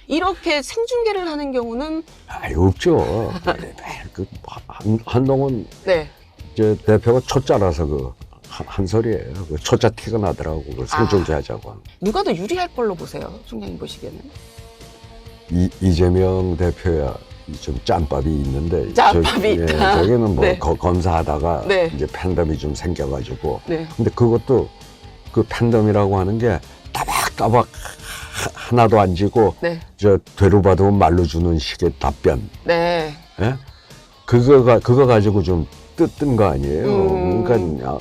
이렇게 생중계를 하는 경우는 없죠. 한동훈 네. 대표가 초짜라서 한 소리예요. 초짜 티가 나더라고. 생중계 하자고. 누가 더 유리할 걸로 보세요, 총장님 보시기에는? 이재명 대표야 좀 짬밥이 있는데 짬밥이 있다. 저기는 뭐 네. 검사하다가 네. 이제 팬덤이 좀 생겨가지고 네. 근데 그것도 그 팬덤이라고 하는 게 따박따박 하나도 안 지고 네. 저 되로 받으면 말로 주는 식의 답변. 네. 예? 그거 가지고 좀 뜯은 거 아니에요. 그러니까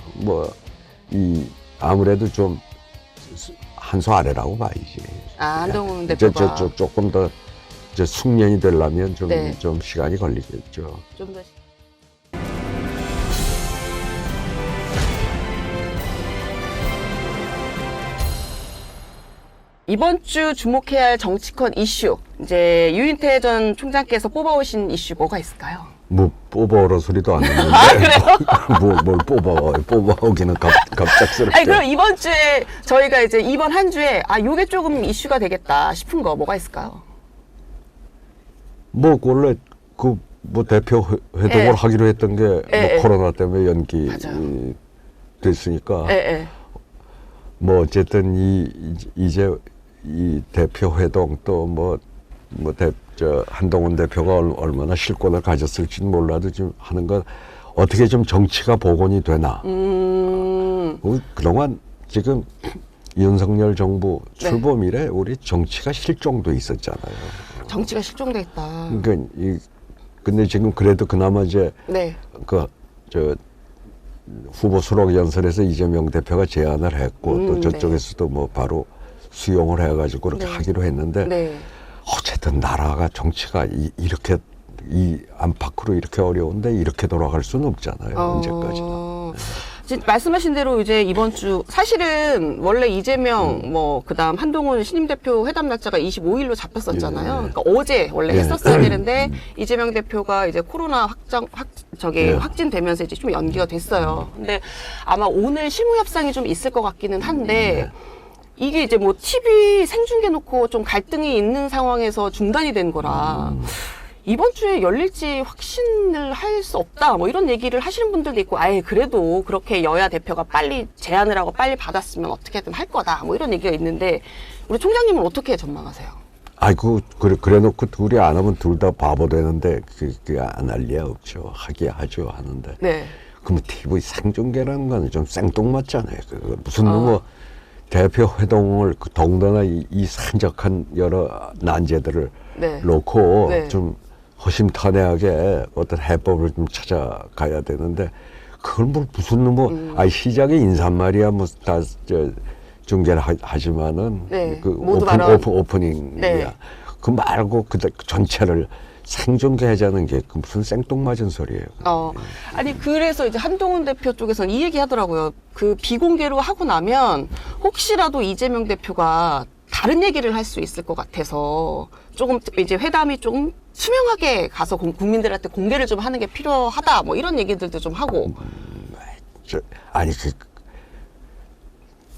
아무래도 좀 한 수 아래라고 봐야지. 한동훈 대표가 조금 더 숙련이 되려면 좀, 네. 좀 시간이 걸리겠죠. 좀 더. 이번 주 주목해야 할 정치권 이슈, 이제 유인태 전 총장께서 뽑아오신 이슈 뭐가 있을까요? 뭐 뽑아오라 소리도 안 했는데 뭘 뽑아오기는 갑작스럽게. 아니 그럼 이번 주에 저희가 이제 이번 한 주에 요게 조금 이슈가 되겠다 싶은 거 뭐가 있을까요? 뭐 원래 대표 회동을 예. 하기로 했던 게 예. 코로나 때문에 연기 맞아요. 됐으니까 예. 뭐 어쨌든 이제 이 대표 회동 또 한동훈 대표가 얼마나 실권을 가졌을지는 몰라도 지금 하는 건 어떻게 좀 정치가 복원이 되나. 그동안 지금 윤석열 정부 출범 이래 우리 정치가 실종돼 있었잖아요. 정치가 실종돼 있다. 그러니까 근데 지금 그래도 그나마 이제 네. 후보 수록 연설에서 이재명 대표가 제안을 했고 또 저쪽에서도 뭐 바로 수용을 해가지고 그렇게 하기로 했는데 네. 어쨌든 나라가 정치가 이렇게 이 안팎으로 이렇게 어려운데 이렇게 돌아갈 수는 없잖아요. 언제까지나. 지금 말씀하신 대로 이제 이번 주 사실은 원래 이재명 그다음 한동훈 신임 대표 회담 날짜가 25일로 잡혔었잖아요. 그러니까 어제 원래 했었어야 되는데 이재명 대표가 이제 코로나 확진되면서 이제 좀 연기가 됐어요. 근데 아마 오늘 실무 협상이 좀 있을 것 같기는 한데 이게 이제 뭐 TV 생중계 놓고 좀 갈등이 있는 상황에서 중단이 된 거라 이번 주에 열릴지 확신을 할 수 없다 뭐 이런 얘기를 하시는 분들도 있고 그래도 그렇게 여야 대표가 빨리 제안을 하고 빨리 받았으면 어떻게든 할 거다 뭐 이런 얘기가 있는데 우리 총장님은 어떻게 전망하세요? 그래 놓고 둘이 안 하면 둘 다 바보 되는데 그게 안 할 리야 없죠. 하기야 하죠 하는데. 네. 그럼 TV 생중계라는 건 좀 생뚱맞잖아요. 무슨 대표 회동을 더군다나 이 산적한 여러 난제들을 놓고 좀 허심탄회하게 어떤 해법을 좀 찾아가야 되는데 그걸 무슨 시작에 인사말이야 다 중계를 하지만은 모두 오프닝이야. 그 말고 그 전체를 생중계하자는 게 무슨 생뚱맞은 소리예요. 아니 그래서 이제 한동훈 대표 쪽에서는 이 얘기 하더라고요. 그 비공개로 하고 나면 혹시라도 이재명 대표가 다른 얘기를 할 수 있을 것 같아서 조금 이제 회담이 좀 투명하게 가서 국민들한테 공개를 좀 하는 게 필요하다 뭐 이런 얘기들도 좀 하고.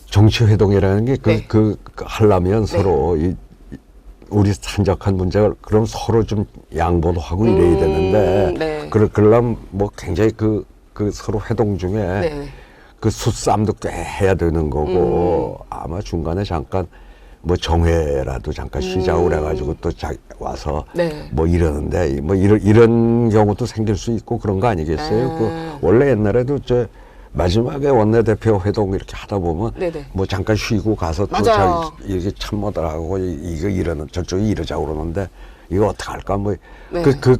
정치 회동이라는 게 하려면 서로 우리 산적한 문제를 그럼 서로 좀 양보도 하고 이래야 되는데 그러려면 뭐 굉장히 그 서로 회동 중에 그 숫싸움도 꽤 해야 되는 거고 아마 중간에 잠깐 뭐 정회라도 잠깐 쉬자고 그래가지고 또 와서 뭐 이러는데 뭐 이런 경우도 생길 수 있고 그런 거 아니겠어요? 원래 옛날에도 마지막에 원내대표 회동 이렇게 하다 보면 뭐 잠깐 쉬고 가서 또 이렇게 참모들하고 저쪽이 이러자고 그러는데 이거 어떡할까 뭐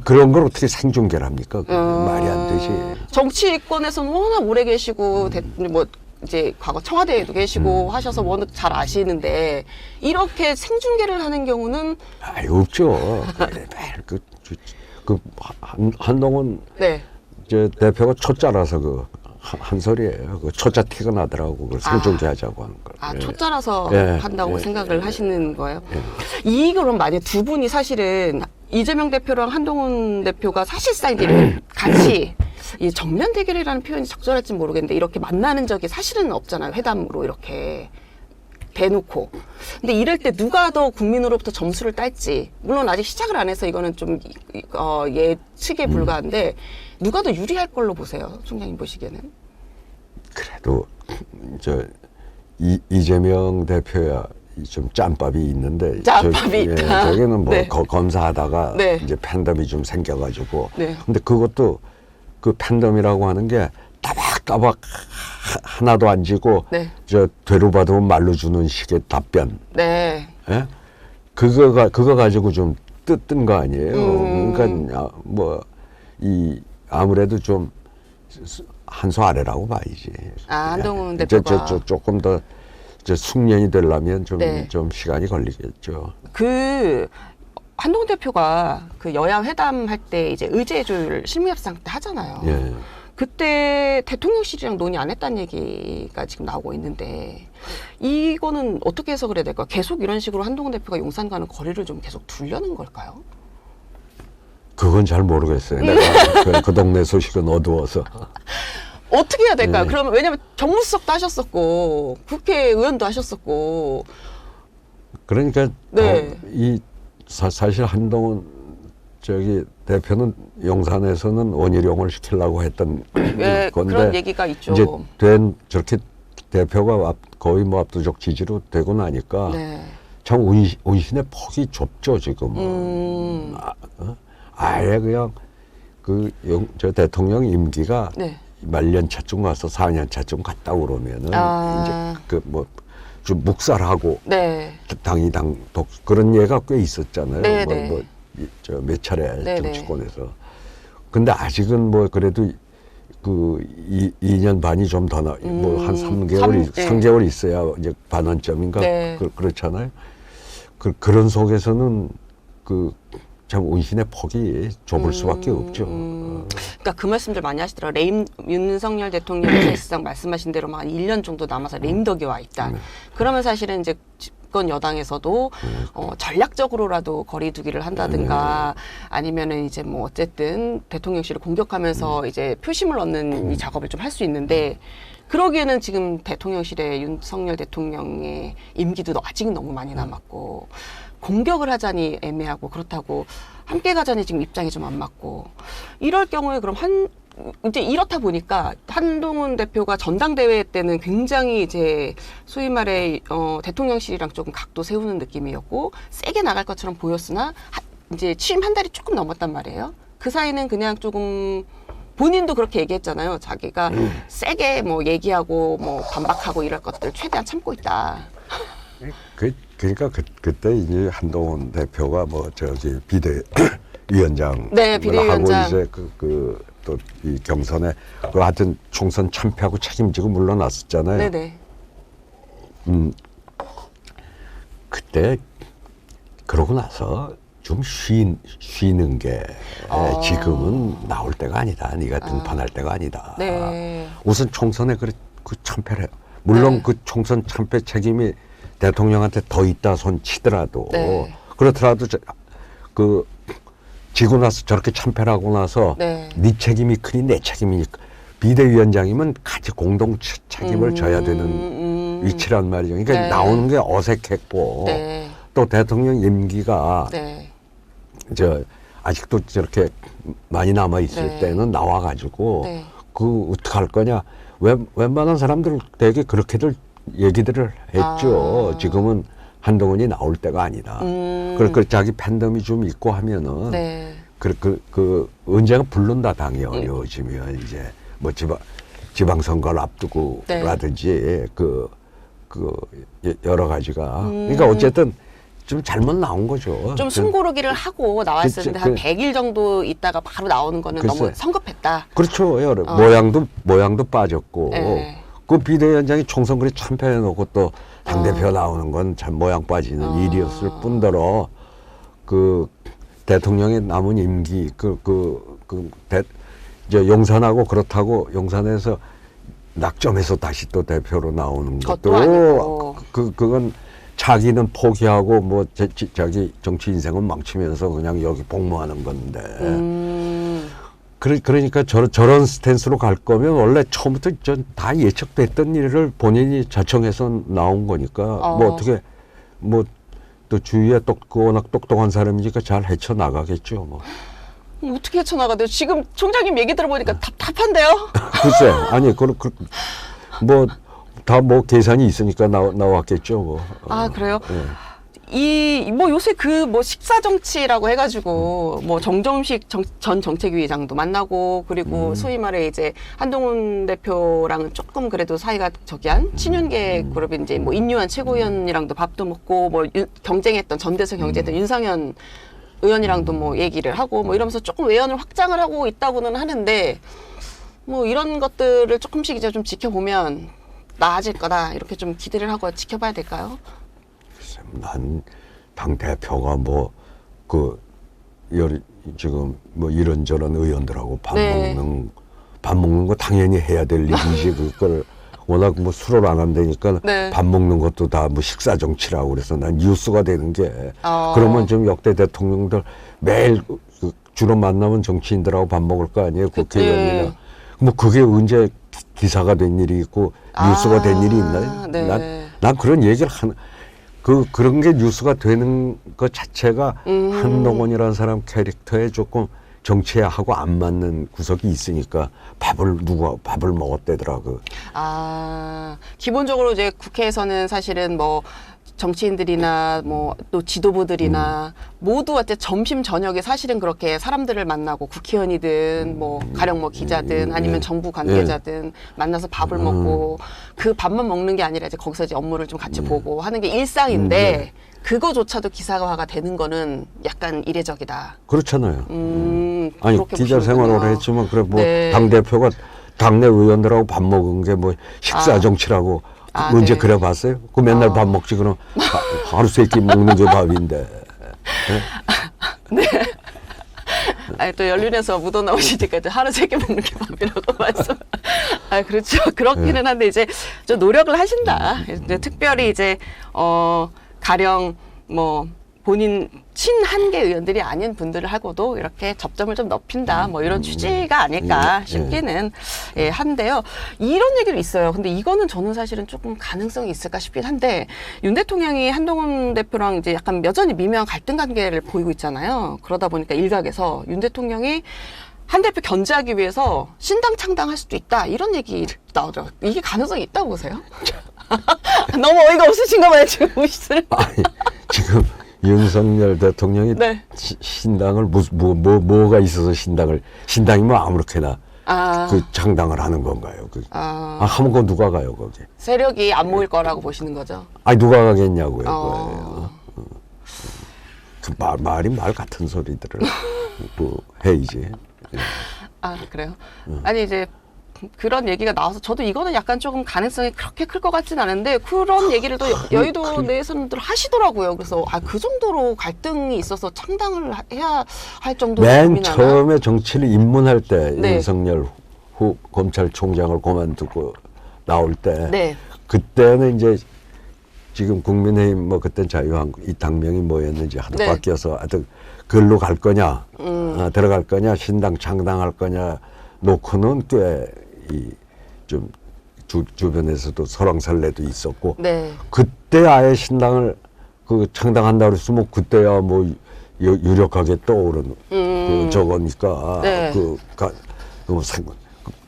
그런 걸 어떻게 생중계를 합니까? 말이 안 되지. 정치권에서는 워낙 오래 계시고 뭐 이제 과거 청와대에도 계시고 하셔서 워낙 잘 아시는데 이렇게 생중계를 하는 경우는 없죠. 한동훈 대표가 초짜라서 한 소리예요. 초짜 티가 나더라고. 생중계 하자고 하는 걸. 초짜라서 한다고 생각을 하시는 거예요? 그럼 만약 두 분이 사실은 이재명 대표랑 한동훈 대표가 사실상 이제 같이 이 정면 대결이라는 표현이 적절할지 모르겠는데 이렇게 만나는 적이 사실은 없잖아요. 회담으로 이렇게 대놓고. 근데 이럴 때 누가 더 국민으로부터 점수를 딸지, 물론 아직 시작을 안 해서 이거는 좀 예측에 불과한데 누가 더 유리할 걸로 보세요, 총장님 보시기에는? 그래도 이재명 대표야 좀 짬밥이 있는데 짬밥이 있다. 저기는 뭐 네. 검사하다가 네. 이제 팬덤이 좀 생겨가지고 네. 근데 그것도 그 팬덤이라고 하는 게 따박따박 하나도 안 지고 네. 저 되로 받으면 말로 주는 식의 답변. 네. 예? 그거 가지고 좀 뜬 거 아니에요. 그러니까 뭐 이 아무래도 좀 한 수 아래라고 봐야지. 한동훈 예. 대표가 조금 더 숙련이 되려면 좀, 네. 좀 시간이 걸리겠죠. 한동훈 대표가 그 여야 회담할 때 이제 의제 조율 실무협상 때 하잖아요. 예. 그때 대통령실이랑 논의 안 했다는 얘기가 지금 나오고 있는데 이거는 어떻게 해석을 해야 될까요? 계속 이런 식으로 한동훈 대표가 용산과는 거리를 좀 계속 두려는 걸까요? 그건 잘 모르겠어요. 내가 그 동네 소식은 어두워서. 어떻게 해야 될까요? 네. 그러면 왜냐면 정무수석도 하셨었고 국회의원도 하셨었고 그러니까 네. 사실 한동훈 대표는 용산에서는 원희룡을 시키려고 했던 예, 건데 그런 얘기가 있죠. 이제 저렇게 대표가 거의 뭐 압도적 지지로 되고 나니까 네. 참 운신의 폭이 좁죠 지금은. 아예 그냥 저 대통령 임기가 네. 말년 차쯤 가서 4년 차쯤 갔다 그러면은 이제 좀 묵살하고 네. 당이당 그런 예가 꽤 있었잖아요. 네, 몇 차례 네, 정치권에서. 근데 아직은 뭐 그래도 그 2년 반이 좀 더 뭐 한 3개월 있어야 이제 반환점인가 네. 그렇잖아요. 그런 속에서는 참 운신의 폭이 좁을 수밖에 없죠. 그러니까 그 말씀들 많이 하시더라고요. 윤석열 대통령이 사실상 말씀하신 대로 한 1년 정도 남아서 레임덕이 와 있다. 그러면 사실은 이제 집권 여당에서도 전략적으로라도 거리두기를 한다든가 아니면은 이제 뭐 어쨌든 대통령실을 공격하면서 이제 표심을 얻는 이 작업을 좀 할 수 있는데 그러기에는 지금 대통령실에 윤석열 대통령의 임기도 아직은 너무 많이 남았고 공격을 하자니 애매하고 그렇다고 함께 가자니 지금 입장이 좀 안 맞고 이럴 경우에 그럼 이제 이렇다 보니까 한동훈 대표가 전당대회 때는 굉장히 이제 소위 말해 대통령실이랑 조금 각도 세우는 느낌이었고 세게 나갈 것처럼 보였으나 이제 취임 한 달이 조금 넘었단 말이에요. 그 사이는 그냥 조금 본인도 그렇게 얘기했잖아요. 자기가 세게 뭐 얘기하고 뭐 반박하고 이럴 것들 최대한 참고 있다. 그러니까 그때 이제 한동훈 대표가 비대위원장 네, 비대위원장 하고 이제 또 이 경선에 하여튼 총선 참패하고 책임지고 물러났었잖아요. 네네. 그때 그러고 나서 좀 쉬는 게 지금은 나올 때가 아니다. 네가 등판할 때가 아니다. 네. 우선 총선에 그 참패를 해요. 물론 네. 그 총선 참패 책임이 대통령한테 더 있다 손 치더라도 네. 그렇더라도 지고 나서 저렇게 참패를 하고 나서 네 책임이 크니 내 책임이 비대위원장이면 같이 공동 책임을 져야 되는 위치란 말이죠. 그러니까 네. 나오는 게 어색했고 네. 또 대통령 임기가 네. 아직도 저렇게 많이 남아 있을 네. 때는 나와가지고 네. 어떡할 거냐. 웬만한 사람들 되게 그렇게들 얘기들을 했죠. 지금은 한동훈이 나올 때가 아니다. 그리고 자기 팬덤이 좀 있고 하면은 네. 언제가 부른다 당이 어려워지면 이제 뭐 지방선거를 앞두고 네. 라든지 여러 가지가 그러니까 어쨌든 좀 잘못 나온 거죠. 좀 숨고르기를 하고 나왔었는데 한 100일 정도 있다가 바로 나오는 거는 글쎄. 너무 성급했다. 그렇죠. 모양도 빠졌고 네. 그 비대위원장이 총선 그리 참패해놓고 또 당대표 나오는 건 참 모양 빠지는 일이었을 뿐더러 대통령의 남은 임기 용산하고 그렇다고 용산에서 낙점해서 다시 또 대표로 나오는 것도 아니고. 그건 자기는 포기하고 뭐 자기 정치 인생은 망치면서 그냥 여기 복무하는 건데 그러니까 저런 스탠스로 갈 거면 원래 처음부터 다 예측됐던 일을 본인이 자청해서 나온 거니까 뭐 어떻게 뭐 또 주위에 워낙 똑똑한 사람이니까 잘 헤쳐나가겠죠. 뭐. 어떻게 헤쳐나가대요? 지금 총장님 얘기 들어보니까 답답한데요? 글쎄, 아니, 뭐, 다 뭐 계산이 있으니까 나왔겠죠, 뭐. 아, 그래요? 뭐 요새 뭐 식사 정치라고 해가지고 뭐 정점식 전 정책위의장도 만나고 그리고 소위 말해 이제 한동훈 대표랑은 조금 그래도 사이가 저기한 친윤계 그룹이 이제 뭐 인유한 최고위원이랑도 밥도 먹고 뭐 경쟁했던 전대에서 경쟁했던 윤상현 의원이랑도 뭐 얘기를 하고 뭐 이러면서 조금 외연을 확장을 하고 있다고는 하는데 뭐 이런 것들을 조금씩 이제 좀 지켜보면 나아질 거다 이렇게 좀 기대를 하고 지켜봐야 될까요? 난 당 대표가 지금 뭐 이런저런 의원들하고 밥 먹는 거 당연히 해야 될 일이지 그걸 워낙 뭐 술을 안 한다니까 밥 먹는 것도 다 뭐 식사 정치라고 그래서 난 뉴스가 되는 게 그러면 좀 역대 대통령들 매일 주로 만나면 정치인들하고 밥 먹을 거 아니에요 국회의원이나 뭐 그게 언제 기사가 된 일이 있고 뉴스가 된 일이 있나요? 난 그런 얘기를 그런 게 뉴스가 되는 것 자체가 한동훈이라는 사람 캐릭터에 조금 정치하고 안 맞는 구석이 있으니까 누가 밥을 먹었대더라고. 기본적으로 이제 국회에서는 사실은 뭐 정치인들이나 뭐 또 지도부들이나 모두 어째 점심 저녁에 사실은 그렇게 사람들을 만나고 국회의원이든 뭐 가령 뭐 기자든 아니면 정부 관계자든 만나서 밥을 먹고 그 밥만 먹는 게 아니라 이제 거기서 이제 업무를 좀 같이 보고 하는 게 일상인데 그거조차도 기사화가 되는 거는 약간 이례적이다. 그렇잖아요. 아니 기자 생활을 했지만 그래 뭐 당 대표가 당내 의원들하고 밥 먹은 게 뭐 식사 정치라고. 언제 그래 봤어요? 그 맨날 밥 먹지 그럼 하루 세 끼 먹는 게 밥인데. 네. 아니 또 연륜에서 묻어 나오시니까 하루 세 끼 먹는 게 밥이라고 말씀. 그렇죠. 그렇기는 한데 이제 좀 노력을 하신다. 이제 특별히 이제 가령 뭐 본인 친한계 의원들이 아닌 분들을 하고도 이렇게 접점을 좀 넓힌다 뭐 이런 취지가 아닐까 싶기는 한데요. 이런 얘기도 있어요. 근데 이거는 저는 사실은 조금 가능성이 있을까 싶긴 한데 윤 대통령이 한동훈 대표랑 이제 약간 여전히 미묘한 갈등 관계를 보이고 있잖아요. 그러다 보니까 일각에서 윤 대통령이 한 대표 견제하기 위해서 신당 창당할 수도 있다 이런 얘기 나오더라고요. 이게 가능성이 있다고 보세요? 너무 어이가 없으신가 봐요 지금 보시는. 아니 지금 윤석열 대통령이 신당을 뭐가 있어서 신당이 뭐 아무렇게나 그 창당을 하는 건가요? 하면 거 누가 가요 거기? 세력이 안 모일 거라고 보시는 거죠? 아니 누가 가겠냐고요. 그 말이 말 같은 소리들을 뭐 해 이제. 그래요? 아니 이제 그런 얘기가 나와서 저도 이거는 약간 조금 가능성이 그렇게 클 것 같진 않은데 그런 얘기를 또 여의도 내에서는 하시더라고요. 그래서 그 정도로 갈등이 있어서 창당을 해야 할 정도로 맨 처음에 정치를 입문할 때 윤석열 후 검찰총장을 그만두고 나올 때 그때는 이제 지금 국민의힘 뭐 그때 자유한국 이 당명이 뭐였는지 하도 바뀌어서 하여튼 글로 갈 거냐 들어갈 거냐 신당 창당할 거냐 놓고는 꽤 좀 주변에서도 설왕설래도 있었고 그때 아예 신당을 창당한다고 했으면 그때야 뭐 유력하게 떠오른 저거니까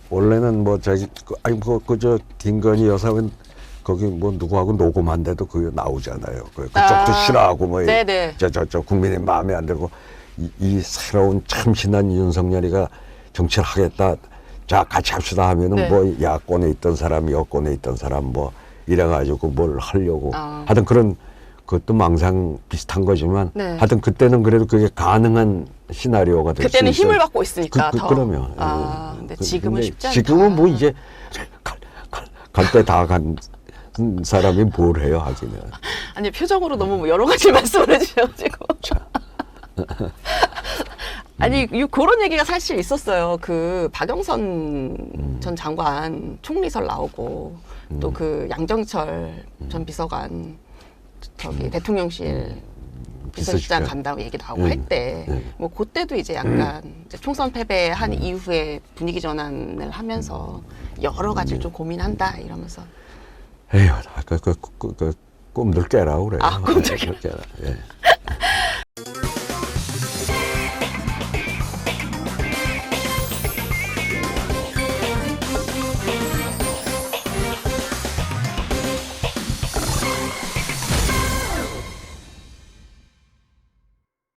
원래는 뭐 자기 그저 김건희 여사는 거기 뭐 누구하고 녹음한데도 그게 나오잖아요. 그쪽도 싫어하고 뭐 저 국민의 마음에 안 들고 이 새로운 참신한 윤석열이가 정치를 하겠다. 자 같이 합시다 하면은 뭐 야권에 있던 사람 여권에 있던 사람 뭐 이래가지고 뭘 하려고 하여튼 그런 그것도 망상 비슷한 거지만 하여튼 그때는 그래도 그게 가능한 시나리오가 될 수 있어요. 그때는 힘을 받고 있으니까 그러면 근데 지금은 쉽지 않다. 지금은 뭐 이제 갈 때 다 간 사람이 뭘 해요 하기는. 아니 표정으로 너무 여러 가지 말씀을 해주셔가지고 아니 그런 얘기가 사실 있었어요. 그 박영선 전 장관 총리설 나오고 또 그 양정철 전 비서관 저기 대통령실 비서실장 간다고 얘기 나오고 할 때, 뭐 그때도 이제 약간 이제 총선 패배한 이후에 분위기 전환을 하면서 여러 가지를 좀 고민한다 이러면서. 에휴, 꿈들 깨라 그래요. 꿈들 깨라. 예.